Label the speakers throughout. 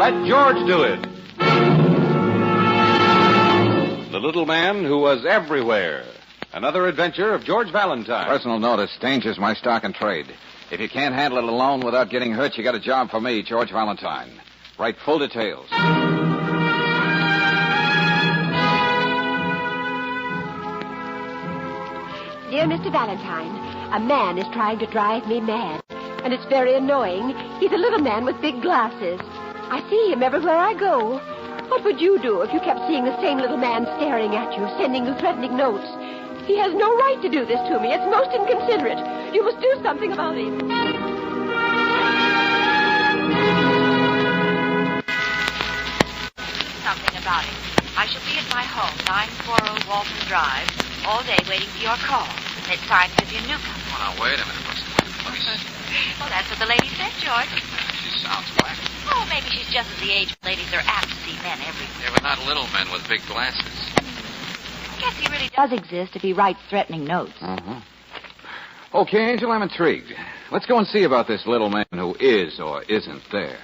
Speaker 1: Let George do it. The Little Man Who Was Everywhere. Another adventure of George Valentine.
Speaker 2: Personal notice. Danger's my stock and trade. If you can't handle it alone without getting hurt, you got a job for me, George Valentine. Write full details.
Speaker 3: Dear Mr. Valentine, a man is trying to drive me mad. And it's very annoying. He's a little man with big glasses. I see him everywhere I go. What would you do if you kept seeing the same little man staring at you, sending you threatening notes? He has no right to do this to me. It's most inconsiderate. You must do something about it.
Speaker 4: Something about it. I shall be at my home, 940 Walton Drive, all day waiting for your call. And it's signed Vivian Newcomb.
Speaker 2: Oh, now, wait a minute. Let me see.
Speaker 4: Well, that's what the lady said, George.
Speaker 2: She sounds whack.
Speaker 4: Oh, maybe she's just at the age when ladies are apt to see men everywhere.
Speaker 2: Yeah, but not little men with big glasses.
Speaker 4: I guess he really does exist if he writes threatening notes.
Speaker 2: Uh-huh. Okay, Angel, I'm intrigued. Let's go and see about this little man who is or isn't there.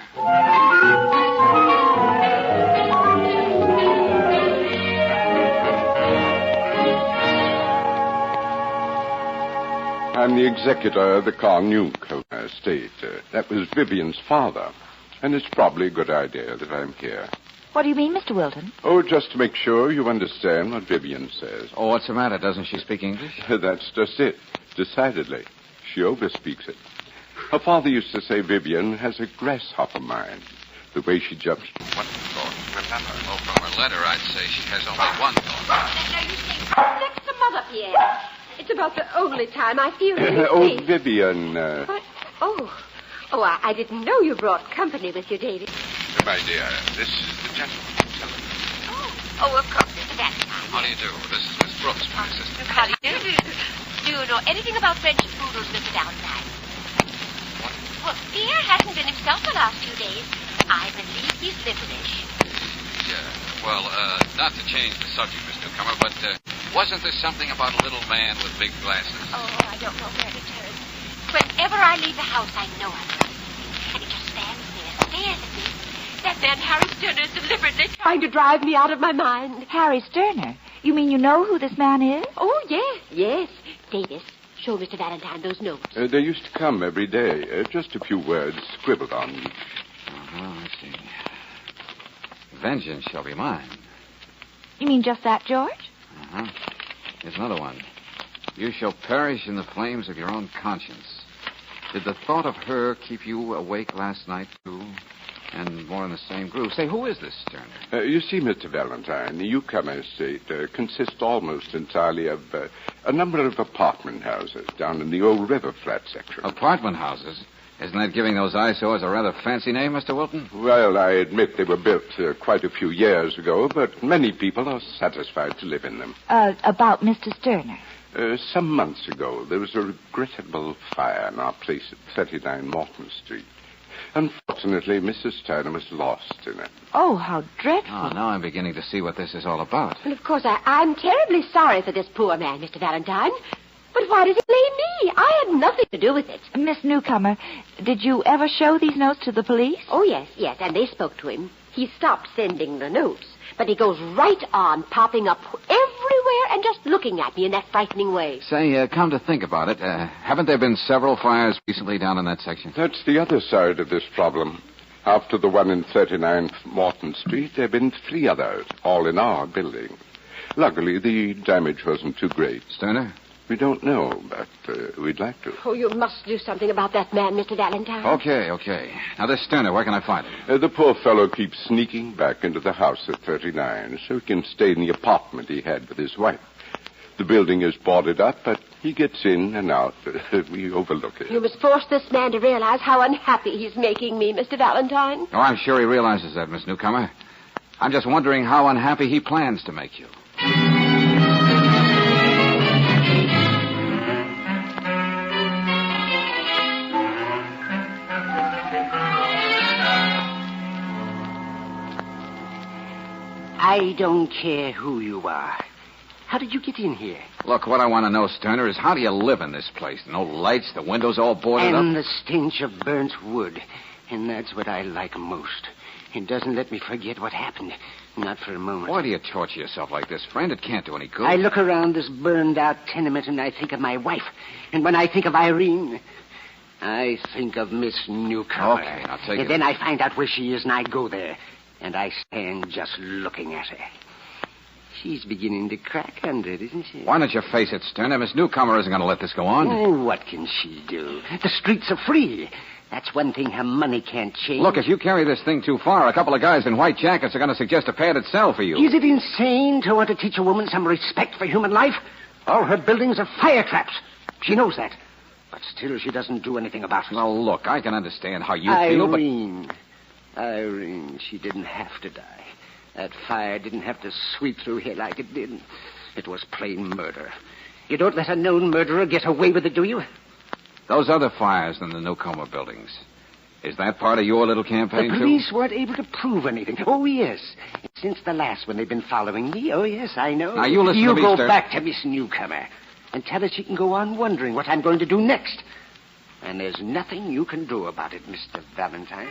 Speaker 5: I'm the executor of the Carnuke estate. That was Vivian's father. And it's probably a good idea that I'm here.
Speaker 4: What do you mean, Mr. Wilton?
Speaker 5: Oh, just to make sure you understand what Vivian says.
Speaker 2: Oh, what's the matter? Doesn't she speak English?
Speaker 5: That's just it. Decidedly. She overspeaks it. Her father used to say Vivian has a grasshopper mind. The way she jumps to one thought, remember.
Speaker 2: Oh, from her letter, I'd say she has only one thought.
Speaker 3: Now, you see, next to Mother, Pierre. It's about the only time I feel really
Speaker 5: Oh,
Speaker 3: safe.
Speaker 5: Vivian.
Speaker 3: What? Oh, I didn't know you brought company with you, David.
Speaker 5: My dear, this is the gentleman.
Speaker 4: Oh, of course, Mr. Valentine.
Speaker 2: How do you do? This is Miss Brooks, my assistant.
Speaker 4: How do you do? Do you know anything about French poodles, Mr. Valentine?
Speaker 2: What?
Speaker 4: Well, Pierre hasn't been himself the last few days. I believe he's littleish.
Speaker 2: Yeah. Well, not to change the subject, Miss Newcomer, but wasn't there something about a little man with big glasses?
Speaker 4: Oh, I don't know where to turn. Whenever I leave the house, I know him. And he just stands there, stares at me. That man, Harry Sterner, is deliberately
Speaker 3: Trying to drive me out of my mind.
Speaker 4: Harry Sterner? You mean you know who this man is?
Speaker 3: Oh, yes. Davis, show Mr. Valentine those notes.
Speaker 5: They used to come every day. Just a few words scribbled on each.
Speaker 2: Let's see. Vengeance shall be mine.
Speaker 4: You mean just that, George?
Speaker 2: Here's another one. You shall perish in the flames of your own conscience. Did the thought of her keep you awake last night, too? And more in the same groove. Say, who is this Sterner?
Speaker 5: You see, Mr. Valentine, the Newcomer estate consists almost entirely of a number of apartment houses down in the old river flat section.
Speaker 2: Apartment houses? Isn't that giving those eyesores a rather fancy name, Mr. Wilton?
Speaker 5: Well, I admit they were built quite a few years ago, but many people are satisfied to live in them.
Speaker 4: About Mr. Sterner.
Speaker 5: Some months ago, there was a regrettable fire in our place at 39 Morton Street. Unfortunately, Mrs. Sterner was lost in it.
Speaker 4: Oh, how dreadful.
Speaker 2: Oh, now I'm beginning to see what this is all about.
Speaker 3: And, of course, I'm terribly sorry for this poor man, Mr. Valentine. But why does he blame me? I had nothing to do with it.
Speaker 4: Miss Newcomer, did you ever show these notes to the police?
Speaker 3: Oh, yes, and they spoke to him. He stopped sending the notes, but he goes right on popping up everywhere and just looking at me in that frightening way.
Speaker 2: Say, come to think about it, haven't there been several fires recently down in that section?
Speaker 5: That's the other side of this problem. After the one in 39 Morton Street, there have been 3 others, all in our building. Luckily, the damage wasn't too great.
Speaker 2: Sterner?
Speaker 5: We don't know, but we'd like to.
Speaker 3: Oh, you must do something about that man, Mr. Valentine.
Speaker 2: Okay. Now, this Sterner, where can I find him?
Speaker 5: The poor fellow keeps sneaking back into the house at 39 so he can stay in the apartment he had with his wife. The building is boarded up, but he gets in and out. We overlook it.
Speaker 3: You must force this man to realize how unhappy he's making me, Mr. Valentine.
Speaker 2: Oh, I'm sure he realizes that, Miss Newcomer. I'm just wondering how unhappy he plans to make you.
Speaker 6: I don't care who you are. How did you get in here?
Speaker 2: Look, what I want to know, Sterner, is how do you live in this place? No lights, the windows all boarded up?
Speaker 6: And the stench of burnt wood. And that's what I like most. It doesn't let me forget what happened. Not for a moment.
Speaker 2: Why do you torture yourself like this, friend? It can't do any good.
Speaker 6: I look around this burned-out tenement and I think of my wife. And when I think of Irene, I think of Miss Newcomer.
Speaker 2: Okay, I'll take it.
Speaker 6: And then I find out where she is and I go there. And I stand just looking at her. She's beginning to crack under it, isn't she?
Speaker 2: Why don't you face it, Sterner? Miss Newcomer isn't going to let this go on.
Speaker 6: Oh, what can she do? The streets are free. That's one thing her money can't change.
Speaker 2: Look, if you carry this thing too far, a couple of guys in white jackets are going to suggest a padded cell for you.
Speaker 6: Is it insane to want to teach a woman some respect for human life? All her buildings are fire traps. She knows that. But still, she doesn't do anything about it.
Speaker 2: Well, look, I can understand how you feel, but...
Speaker 6: Irene, she didn't have to die. That fire didn't have to sweep through here like it did. It was plain murder. You don't let a known murderer get away with it, do you?
Speaker 2: Those other fires in the Newcomer buildings, is that part of your little campaign,
Speaker 6: The police weren't able to prove anything. Oh, yes. Since the last one, they've been following me. Oh, yes, I know.
Speaker 2: Now, you listen to me,
Speaker 6: You go
Speaker 2: Stern.
Speaker 6: back to Miss Newcomer and tell her she can go on wondering what I'm going to do next. And there's nothing you can do about it, Mr. Valentine.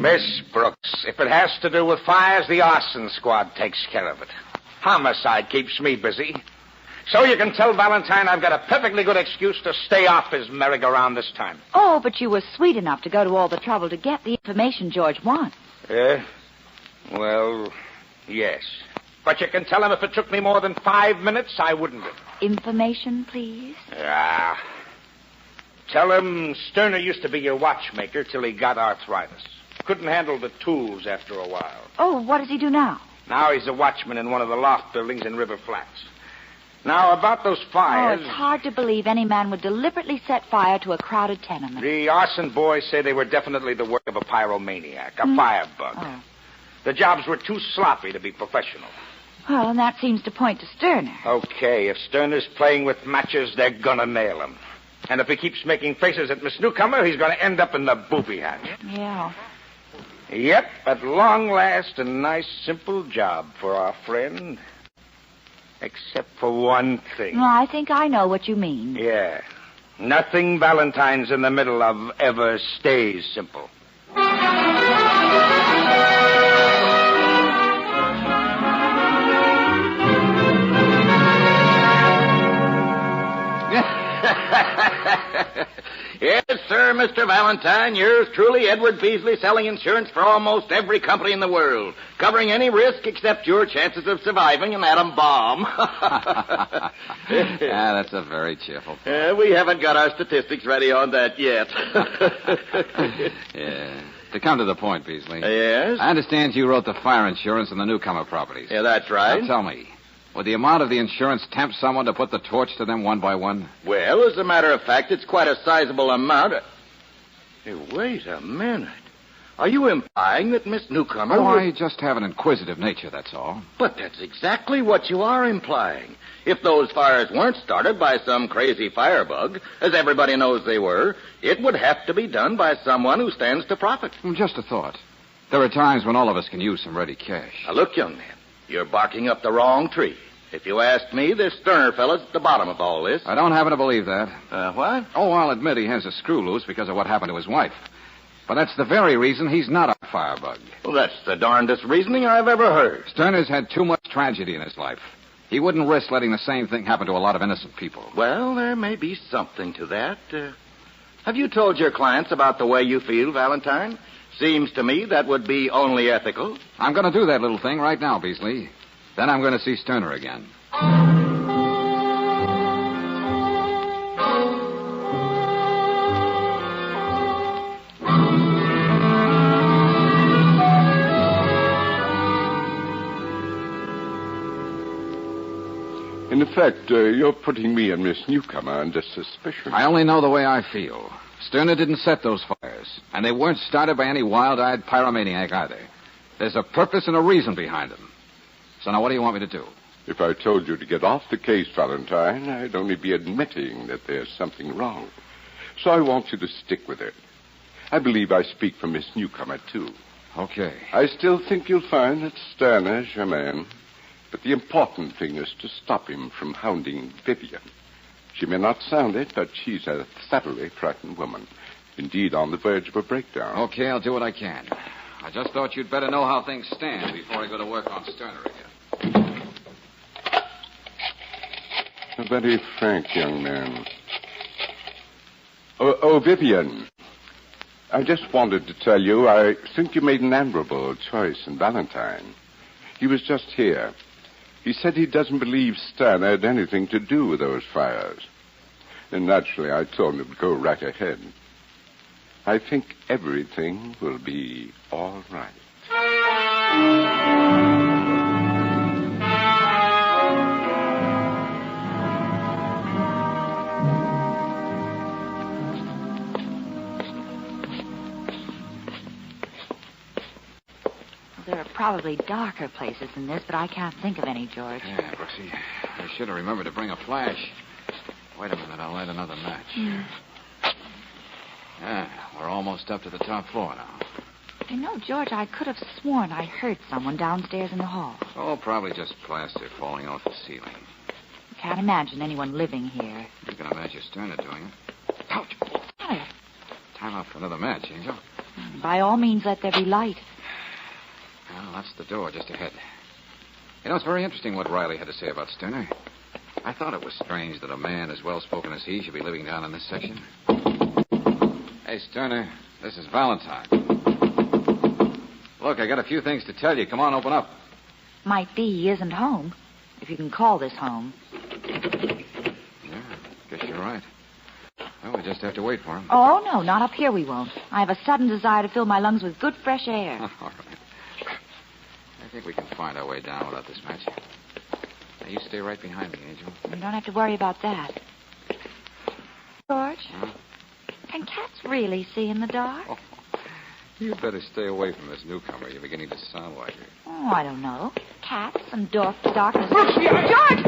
Speaker 7: Miss Brooks, if it has to do with fires, the arson squad takes care of it. Homicide keeps me busy. So you can tell Valentine I've got a perfectly good excuse to stay off his merry-go-round this time.
Speaker 8: Oh, but you were sweet enough to go to all the trouble to get the information George wants.
Speaker 7: Well, yes. But you can tell him if it took me more than 5 minutes, I wouldn't have.
Speaker 8: Information, please?
Speaker 7: Yeah. Tell him Sterner used to be your watchmaker till he got arthritis. Couldn't handle the tools after a while.
Speaker 8: Oh, what does he do now?
Speaker 7: Now he's a watchman in one of the loft buildings in River Flats. Now, about those fires...
Speaker 8: Oh, it's hard to believe any man would deliberately set fire to a crowded tenement.
Speaker 7: The arson boys say they were definitely the work of a pyromaniac, a firebug.
Speaker 8: Oh.
Speaker 7: The jobs were too sloppy to be professional.
Speaker 8: Well, and that seems to point to Sterner.
Speaker 7: Okay, if Sterner's playing with matches, they're gonna nail him. And if he keeps making faces at Miss Newcomer, he's gonna end up in the booby hatch.
Speaker 8: Yeah.
Speaker 7: Yep, at long last, a nice, simple job for our friend. Except for one thing.
Speaker 8: Well, I think I know what you mean.
Speaker 7: Yeah. Nothing Valentine's in the middle of ever stays simple.
Speaker 9: Yes, sir, Mr. Valentine. Yours truly, Edward Beasley, selling insurance for almost every company in the world, covering any risk except your chances of surviving an atom bomb.
Speaker 2: Yeah, that's a very cheerful thought.
Speaker 9: We haven't got our statistics ready on that yet.
Speaker 2: Yeah. To come to the point, Beasley.
Speaker 9: Yes?
Speaker 2: I understand you wrote the fire insurance on the Newcomer properties.
Speaker 9: Yeah, that's right.
Speaker 2: Now tell me, would the amount of the insurance tempt someone to put the torch to them one by one?
Speaker 9: Well, as a matter of fact, it's quite a sizable amount. Hey, wait a minute. Are you implying that Miss Newcomer...
Speaker 2: Oh, I just have an inquisitive nature, that's all.
Speaker 9: But that's exactly what you are implying. If those fires weren't started by some crazy firebug, as everybody knows they were, it would have to be done by someone who stands to profit.
Speaker 2: Well, just a thought. There are times when all of us can use some ready cash.
Speaker 9: Now, look, young man, you're barking up the wrong tree. If you ask me, this Sterner fella's at the bottom of all this.
Speaker 2: I don't happen to believe that.
Speaker 9: What?
Speaker 2: Oh, I'll admit he has a screw loose because of what happened to his wife. But that's the very reason he's not a firebug.
Speaker 9: Well, that's the darndest reasoning I've ever heard.
Speaker 2: Sterner's had too much tragedy in his life. He wouldn't risk letting the same thing happen to a lot of innocent people.
Speaker 9: Well, there may be something to that. Have you told your clients about the way you feel, Valentine? Seems to me that would be only ethical.
Speaker 2: I'm going to do that little thing right now, Beasley. Then I'm going to see Sterner again.
Speaker 5: In effect, you're putting me and Miss Newcomer under suspicion.
Speaker 2: I only know the way I feel. Sterner didn't set those fires, and they weren't started by any wild-eyed pyromaniac either. There's a purpose and a reason behind them. So now what do you want me to do?
Speaker 5: If I told you to get off the case, Valentine, I'd only be admitting that there's something wrong. So I want you to stick with it. I believe I speak for Miss Newcomer, too.
Speaker 2: Okay.
Speaker 5: I still think you'll find that Sterner's your man. But the important thing is to stop him from hounding Vivian. She may not sound it, but she's a thoroughly frightened woman. Indeed, on the verge of a breakdown.
Speaker 2: Okay, I'll do what I can. I just thought you'd better know how things stand before I go to work on Sterner again.
Speaker 5: A very frank young man. Oh, Vivian. I just wanted to tell you I think you made an admirable choice in Valentine. He was just here. He said he doesn't believe Stan had anything to do with those fires. And naturally, I told him to go right ahead. I think everything will be all right.
Speaker 8: There are probably darker places than this, but I can't think of any, George.
Speaker 2: Yeah, Brooksy. I should have remembered to bring a flash. Wait a minute, I'll light another match. Yeah, we're almost up to the top floor now.
Speaker 8: You know, George, I could have sworn I heard someone downstairs in the hall.
Speaker 2: Oh, probably just plaster falling off the ceiling.
Speaker 8: Can't imagine anyone living here.
Speaker 2: You can imagine Sterner doing it. Ouch!
Speaker 8: What?
Speaker 2: Time out for another match, Angel.
Speaker 8: By all means, let there be light.
Speaker 2: Well, that's the door just ahead. You know, it's very interesting what Riley had to say about Sterner. I thought it was strange that a man as well-spoken as he should be living down in this section. Hey, Sterner, this is Valentine. Look, I got a few things to tell you. Come on, open up.
Speaker 8: Might be he isn't home, if you can call this home.
Speaker 2: Yeah, guess you're right. Well, we just have to wait for him.
Speaker 8: Oh, no, not up here we won't. I have a sudden desire to fill my lungs with good fresh air.
Speaker 2: All right. I think we can find our way down without this match. Now, you stay right behind me, Angel.
Speaker 8: You don't have to worry about that. George, can cats really see in the dark?
Speaker 2: Oh, you'd better stay away from this newcomer. You're beginning to sound like her.
Speaker 8: Oh, I don't know. Cats and darkness. George! George!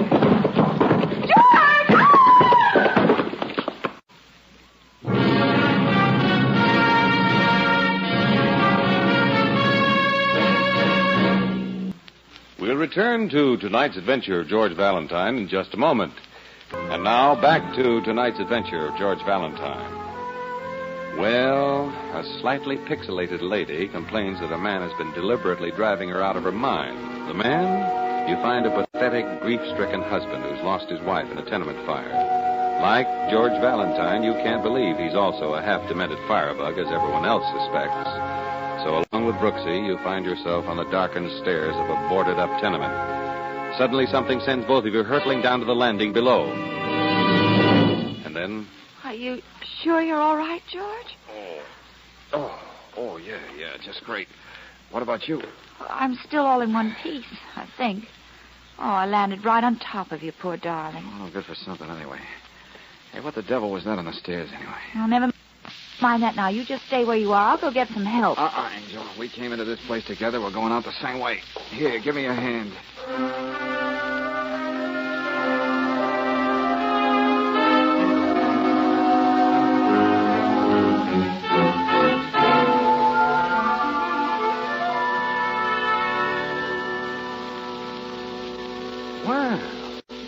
Speaker 1: We'll return to tonight's adventure of George Valentine in just a moment. And now, back to tonight's adventure of George Valentine. Well, a slightly pixelated lady complains that a man has been deliberately driving her out of her mind. The man? You find a pathetic, grief-stricken husband who's lost his wife in a tenement fire. Like George Valentine, you can't believe he's also a half-demented firebug, as everyone else suspects. So along with Brooksy, you find yourself on the darkened stairs of a boarded-up tenement. Suddenly, something sends both of you hurtling down to the landing below. And then...
Speaker 8: Are you sure you're all right, George?
Speaker 2: Oh, yeah, just great. What about you?
Speaker 8: I'm still all in one piece, I think. Oh, I landed right on top of you, poor darling.
Speaker 2: Oh, good for something anyway. Hey, what the devil was that on the stairs anyway?
Speaker 8: Oh, never mind that now. You just stay where you are. I'll go get some help.
Speaker 2: Angel. We came into this place together. We're going out the same way. Here, give me a hand.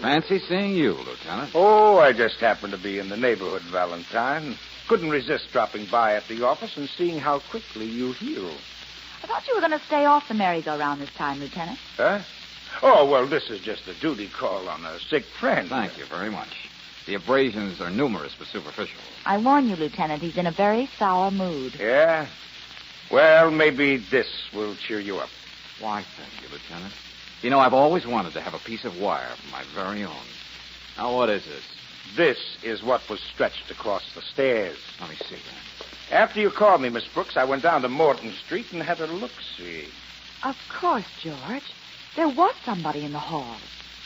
Speaker 2: Fancy seeing you, Lieutenant.
Speaker 7: Oh, I just happened to be in the neighborhood, Valentine. Couldn't resist dropping by at the office and seeing how quickly you heal.
Speaker 8: I thought you were going to stay off the merry-go-round this time, Lieutenant.
Speaker 7: Huh? Oh, well, this is just a duty call on a sick friend.
Speaker 2: Thank you very much. The abrasions are numerous but superficial.
Speaker 8: I warn you, Lieutenant, he's in a very sour mood.
Speaker 7: Yeah? Well, maybe this will cheer you up.
Speaker 2: Why, thank you, Lieutenant. You know, I've always wanted to have a piece of wire of my very own. Now, what is this?
Speaker 7: This is what was stretched across the stairs.
Speaker 2: Let me see that.
Speaker 7: After you called me, Miss Brooks, I went down to Morton Street and had a look-see.
Speaker 8: Of course, George. There was somebody in the hall.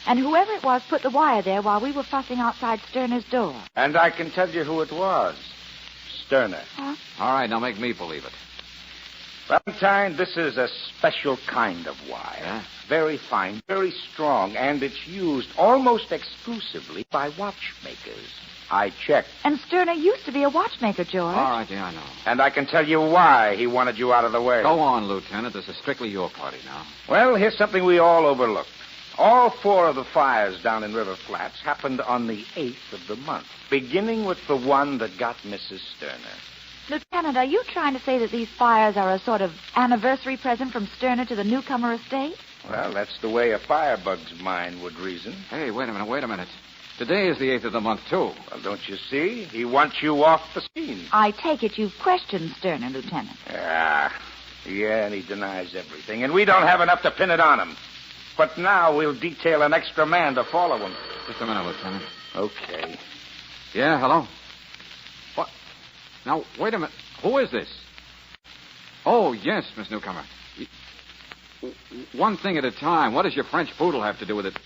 Speaker 8: And whoever it was put the wire there while we were fussing outside Sterner's door.
Speaker 7: And I can tell you who it was. Sterner.
Speaker 8: Huh?
Speaker 2: All right, now make me believe it.
Speaker 7: Valentine, this is a special kind of wire.
Speaker 2: Yeah?
Speaker 7: Very fine, very strong, and it's used almost exclusively by watchmakers. I checked.
Speaker 8: And Sterner used to be a watchmaker, George.
Speaker 2: All right, yeah, I know.
Speaker 7: And I can tell you why he wanted you out of the way.
Speaker 2: Go on, Lieutenant. This is strictly your party now.
Speaker 7: Well, here's something we all overlooked. All 4 of the fires down in River Flats happened on the 8th of the month, beginning with the one that got Mrs. Sterner.
Speaker 8: Lieutenant, are you trying to say that these fires are a sort of anniversary present from Sterner to the newcomer estate?
Speaker 7: Well, that's the way a firebug's mind would reason.
Speaker 2: Hey, wait a minute. Today is the 8th of the month, too.
Speaker 7: Well, don't you see? He wants you off the scene.
Speaker 8: I take it you've questioned Sterner, Lieutenant.
Speaker 7: Yeah, and he denies everything, and we don't have enough to pin it on him. But now we'll detail an extra man to follow him.
Speaker 2: Just a minute, Lieutenant.
Speaker 7: Okay.
Speaker 2: Yeah, hello? What? Now, wait a minute. Who is this? Oh, yes, Miss Newcomer. One thing at a time. What does your French poodle have to do with it?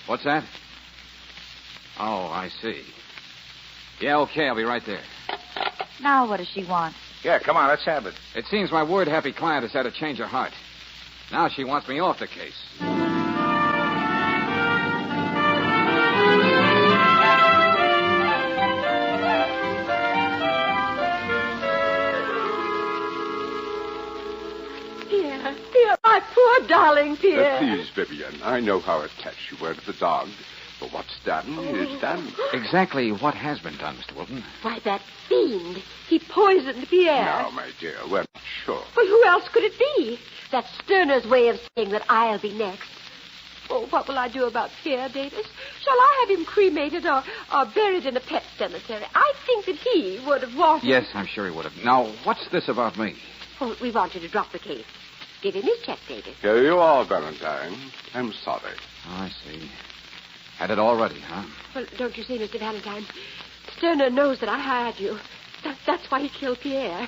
Speaker 2: What's that? Oh, I see. Yeah, okay, I'll be right there.
Speaker 8: Now what does she want?
Speaker 7: Yeah, come on, let's have it.
Speaker 2: It seems my word-happy client has had a change of heart. Now she wants me off the case.
Speaker 3: Pierre, my poor darling Pierre.
Speaker 5: Please, Vivian, I know how attached you were to the dog. But what's done is done.
Speaker 2: Exactly what has been done, Mr. Wilton?
Speaker 3: Why, that fiend. He poisoned Pierre.
Speaker 5: Now, my dear, we're not sure.
Speaker 3: Well, who else could it be? That's Sterner's way of saying that I'll be next. Oh, what will I do about Pierre, Davis? Shall I have him cremated or buried in a pet cemetery? I think that he would have wanted...
Speaker 2: Yes, I'm sure he would have. Now, what's this about me?
Speaker 3: Oh, we want you to drop the case. Give him his check, Davis.
Speaker 5: Here you are, Valentine. I'm sorry.
Speaker 2: Oh, I see. Had it all ready, huh?
Speaker 3: Well, don't you see, Mr. Valentine? Sterner knows that I hired you. That's why he killed Pierre.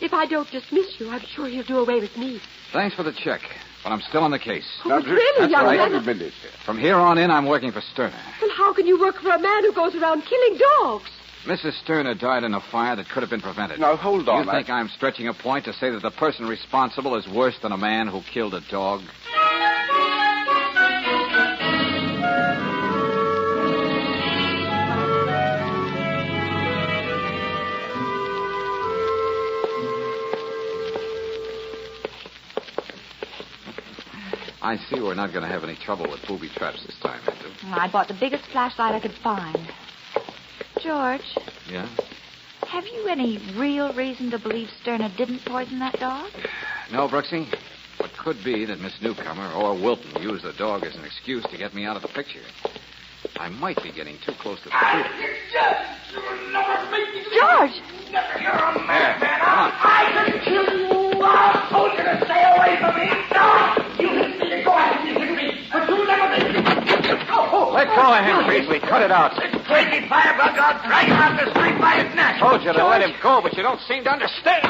Speaker 3: If I don't dismiss you, I'm sure he'll do away with me.
Speaker 2: Thanks for the check, but I'm still on the case.
Speaker 3: Oh, but really,
Speaker 2: That's
Speaker 3: young
Speaker 2: right.
Speaker 3: man...
Speaker 5: Wait a minute.
Speaker 2: From here on in, I'm working for Sterner.
Speaker 3: Well, how can you work for a man who goes around killing dogs?
Speaker 2: Mrs. Sterner died in a fire that could have been prevented.
Speaker 5: Now, hold on.
Speaker 2: You think I'm stretching a point to say that the person responsible is worse than a man who killed a dog? I see we're not going to have any trouble with booby traps this time, Andrew.
Speaker 8: I bought the biggest flashlight I could find. George,
Speaker 2: Yeah?
Speaker 8: have you any real reason to believe Sterner didn't poison that dog?
Speaker 2: No, Brooksy. But could be that Miss Newcomer or Wilton used the dog as an excuse to get me out of the picture. I might be getting too close to the truth.
Speaker 8: George!
Speaker 7: You're a madman.
Speaker 2: Come on.
Speaker 7: I can kill you. I told you to stay away from me. No! You hit me and go ahead and hit me. But you never did.
Speaker 2: Let go of him, Beasley. Cut it out.
Speaker 7: Crazy firebug, I'll drag him out the street by his neck.
Speaker 2: Told you to let him go, but you don't seem to understand.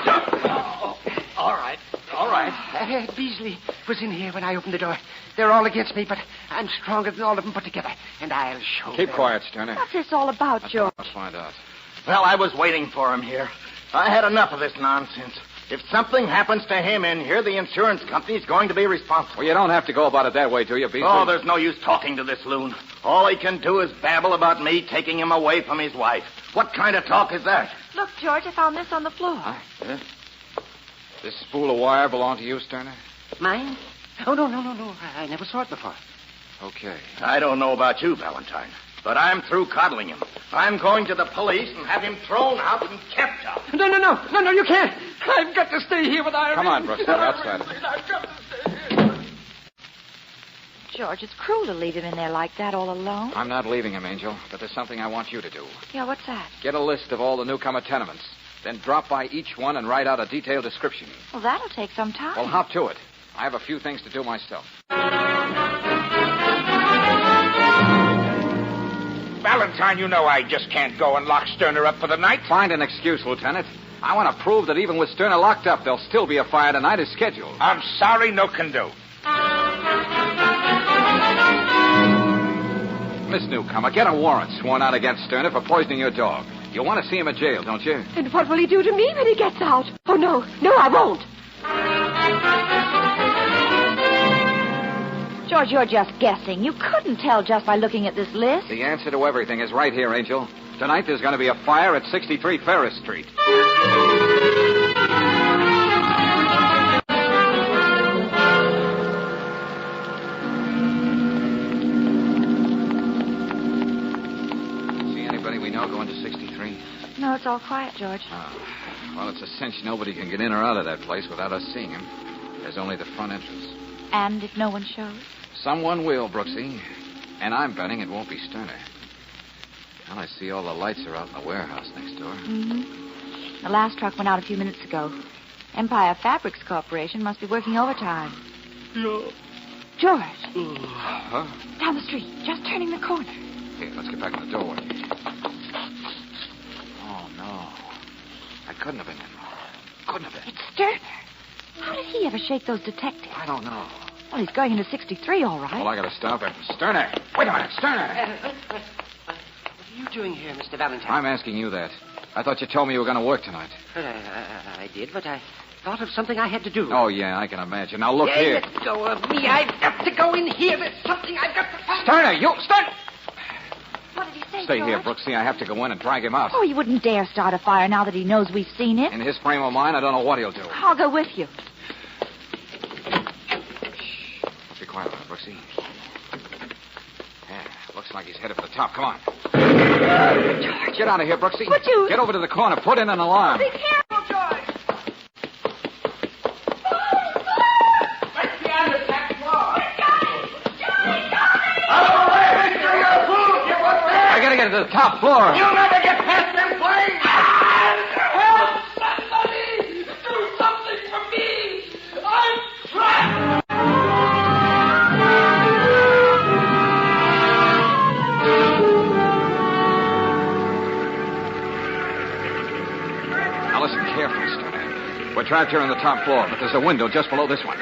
Speaker 6: All right. Beasley was in here when I opened the door. They're all against me, but I'm stronger than all of them put together, and I'll show
Speaker 2: Keep
Speaker 6: them.
Speaker 2: quiet, Sterner.
Speaker 8: What's this all about, George?
Speaker 2: I'll find out.
Speaker 9: Well, I was waiting for him here. I had enough of this nonsense. If something happens to him in here, the insurance company's going to be responsible.
Speaker 2: Well, you don't have to go about it that way, do you, Beasley?
Speaker 9: Oh, there's no use talking to this loon. All he can do is babble about me taking him away from his wife. What kind of talk is that?
Speaker 8: Look, George, I found this on the floor.
Speaker 2: Huh? This spool of wire belong to you, Sterner?
Speaker 6: Mine? Oh, no. I never saw it before.
Speaker 2: Okay.
Speaker 9: I don't know about you, Valentine, but I'm through coddling him. I'm going to the police and have him thrown out and kept out.
Speaker 6: No, you can't. I've got to stay here with Irene.
Speaker 2: Come on, Brooks. We're outside.
Speaker 6: I've got to stay here.
Speaker 8: George, it's cruel to leave him in there like that all alone.
Speaker 2: I'm not leaving him, Angel, but there's something I want you to do.
Speaker 8: Yeah, what's that?
Speaker 2: Get a list of all the newcomer tenements. Then drop by each one and write out a detailed description.
Speaker 8: Well, that'll take some time.
Speaker 2: Well, hop to it. I have a few things to do myself.
Speaker 7: Valentine, you know I just can't go and lock Sterner up for the night.
Speaker 2: Find an excuse, Lieutenant. I want to prove that even with Sterner locked up, there'll still be a fire tonight as scheduled.
Speaker 7: I'm sorry, no can do.
Speaker 2: Miss Newcomer, get a warrant sworn out against Sterner for poisoning your dog. You want to see him in jail, don't you?
Speaker 3: And what will he do to me when he gets out? Oh, no, I won't.
Speaker 8: George, you're just guessing. You couldn't tell just by looking at this list.
Speaker 2: The answer to everything is right here, Angel. Tonight there's going to be a fire at 63 Ferris Street.
Speaker 8: all quiet, George.
Speaker 2: Well, it's a cinch nobody can get in or out of that place without us seeing him. There's only the front entrance.
Speaker 8: And if no one shows?
Speaker 2: Someone will, Brooksy. And I'm betting it won't be Sterner. Well, I see all the lights are out in the warehouse next door.
Speaker 8: Mm-hmm. The last truck went out a few minutes ago. Empire Fabrics Corporation must be working overtime.
Speaker 9: Yeah.
Speaker 8: George.
Speaker 2: Huh?
Speaker 8: Down the street, just turning the corner.
Speaker 2: Here, let's get back in the doorway. Oh, no. That couldn't have been him. Couldn't have been.
Speaker 8: It's Sterner. How did he ever shake those detectives?
Speaker 2: I don't know.
Speaker 8: Well, he's going into 63, all right.
Speaker 2: Well, I gotta stop him. Sterner! Wait a minute, Sterner!
Speaker 6: What are you doing here, Mr. Valentine?
Speaker 2: I'm asking you that. I thought you told me you were going to work tonight.
Speaker 6: I did, but I thought of something I had to do.
Speaker 2: Oh, yeah, I can imagine. Now, look here.
Speaker 6: Let go of me. I've got to go in here. There's something I've got to find.
Speaker 2: Sterner, you... Sterner!
Speaker 8: What did he say,
Speaker 2: Stay
Speaker 8: George?
Speaker 2: here, Brooksy. I have to go in and drag him out.
Speaker 8: Oh, he wouldn't dare start a fire now that he knows we've seen it.
Speaker 2: In his frame of mind, I don't know what he'll do.
Speaker 8: I'll go with you.
Speaker 2: Be quiet, Brooksy. Yeah, looks like he's headed for the top. Come on.
Speaker 8: George.
Speaker 2: Get out of here, Brooksy.
Speaker 8: Would you...
Speaker 2: Get over to the corner. Put in an alarm.
Speaker 8: Be careful, George.
Speaker 2: I gotta get to the top floor.
Speaker 7: You'll never get past them flames!
Speaker 10: Help! Somebody! Do something for me! I'm trapped!
Speaker 2: Now listen carefully, Sterner. We're trapped here on the top floor, but there's a window just below this one.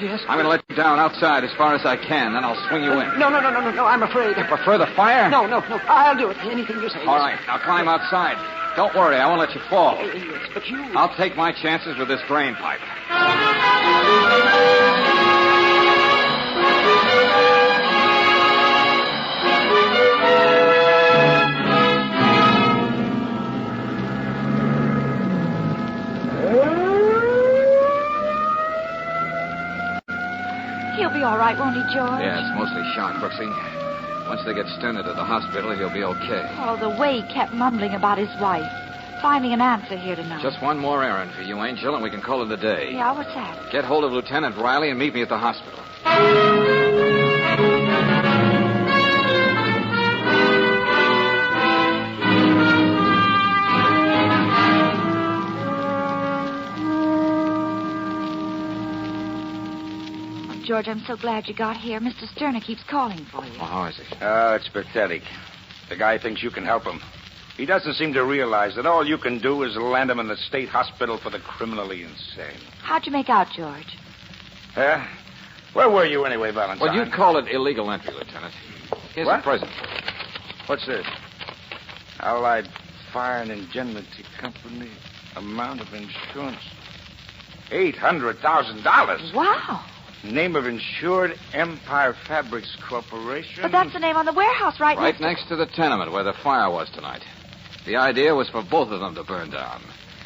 Speaker 6: Yes.
Speaker 2: I'm going to let you down outside as far as I can, then I'll swing you in.
Speaker 6: No, I'm afraid.
Speaker 2: You prefer the fire?
Speaker 6: No, I'll do it. Anything you say.
Speaker 2: All right, now climb outside. Don't worry, I won't let you fall.
Speaker 6: Yes, but you...
Speaker 2: I'll take my chances with this drain pipe.
Speaker 8: He'll be all right, won't he, George?
Speaker 2: Yeah, it's mostly shock, Brooksy. Once they get Sterner to the hospital, he'll be okay.
Speaker 8: Oh, the way he kept mumbling about his wife. Finding an answer here tonight.
Speaker 2: Just one more errand for you, Angel, and we can call it a day.
Speaker 8: Yeah, what's that?
Speaker 2: Get hold of Lieutenant Riley and meet me at the hospital.
Speaker 8: Oh, George, I'm so glad you got here. Mr. Sterner keeps calling for you.
Speaker 2: Well, how is he?
Speaker 7: Oh, it's pathetic. The guy thinks you can help him. He doesn't seem to realize that all you can do is land him in the state hospital for the criminally insane.
Speaker 8: How'd you make out, George?
Speaker 7: Huh? Where were you anyway, Valentine?
Speaker 2: Well, you'd call it illegal entry, Lieutenant. Here's
Speaker 7: What?
Speaker 2: a present.
Speaker 7: What's this? Allied Fire and Indemnity Company. Amount of insurance. $800,000.
Speaker 8: Wow.
Speaker 7: Name of insured Empire Fabrics Corporation.
Speaker 8: But that's the name on the warehouse right
Speaker 2: Right next to the tenement where the fire was tonight. The idea was for both of them to burn down.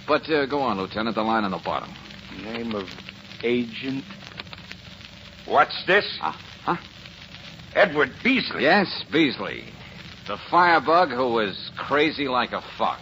Speaker 2: But go on, Lieutenant, the line on the bottom.
Speaker 7: Name of agent. What's this?
Speaker 2: Huh?
Speaker 7: Edward Beasley.
Speaker 2: Yes, Beasley. The firebug who was crazy like a fox.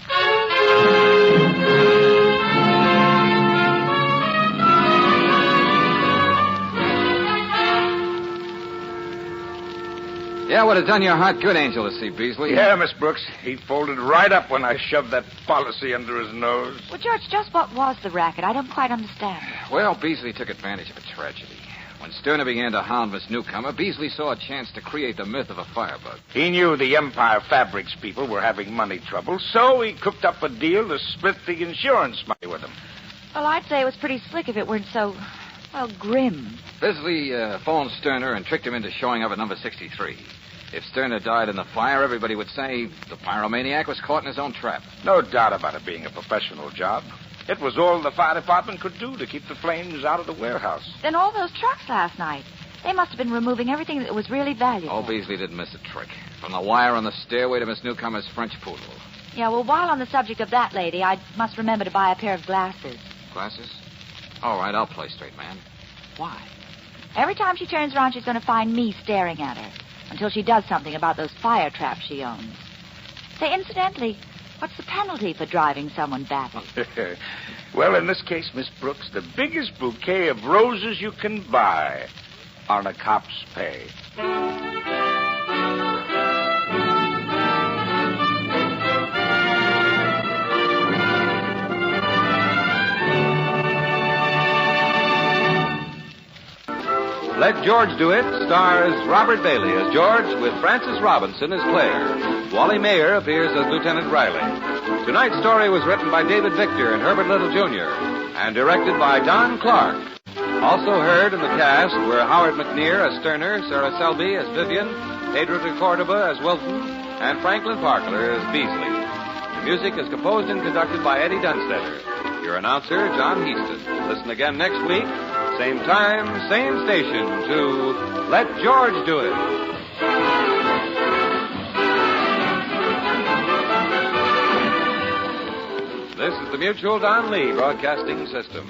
Speaker 2: Yeah, would have done your heart good, Angel, to see Beasley.
Speaker 7: Yeah, Miss Brooks. He folded right up when I shoved that policy under his nose.
Speaker 8: Well, George, just what was the racket? I don't quite understand.
Speaker 2: Well, Beasley took advantage of a tragedy. When Sterner began to hound Miss Newcomer, Beasley saw a chance to create the myth of a firebug.
Speaker 7: He knew the Empire Fabrics people were having money trouble, so he cooked up a deal to split the insurance money with them.
Speaker 8: Well, I'd say it was pretty slick if it weren't so, well, grim.
Speaker 2: Beasley phoned Sterner and tricked him into showing up at number 63. If Sterner died in the fire, everybody would say the pyromaniac was caught in his own trap.
Speaker 7: No doubt about it being a professional job. It was all the fire department could do to keep the flames out of the warehouse.
Speaker 8: Then all those trucks last night. They must have been removing everything that was really valuable.
Speaker 2: Oh, Beasley didn't miss a trick. From the wire on the stairway to Miss Newcomer's French poodle.
Speaker 8: Yeah, well, while on the subject of that lady, I must remember to buy a pair of glasses.
Speaker 2: Glasses? All right, I'll play straight, man. Why?
Speaker 8: Every time she turns around, she's going to find me staring at her. Until she does something about those fire traps she owns. Say, incidentally, What's the penalty for driving someone batty?
Speaker 7: Well, in this case, Miss Brooks, the biggest bouquet of roses you can buy on a cop's pay.
Speaker 1: Let George Do It stars Robert Bailey as George with Frances Robinson as Claire. Wally Mayer appears as Lieutenant Riley. Tonight's story was written by David Victor and Herbert Little, Jr. and directed by Don Clark. Also heard in the cast were Howard McNear as Sterner, Sarah Selby as Vivian, Pedro de Cordova as Wilton, and Franklin Parkler as Beasley. The music is composed and conducted by Eddie Dunstetter. Your announcer, John Heaston. Listen again next week, same time, same station, to Let George Do It. This is the Mutual Don Lee Broadcasting System.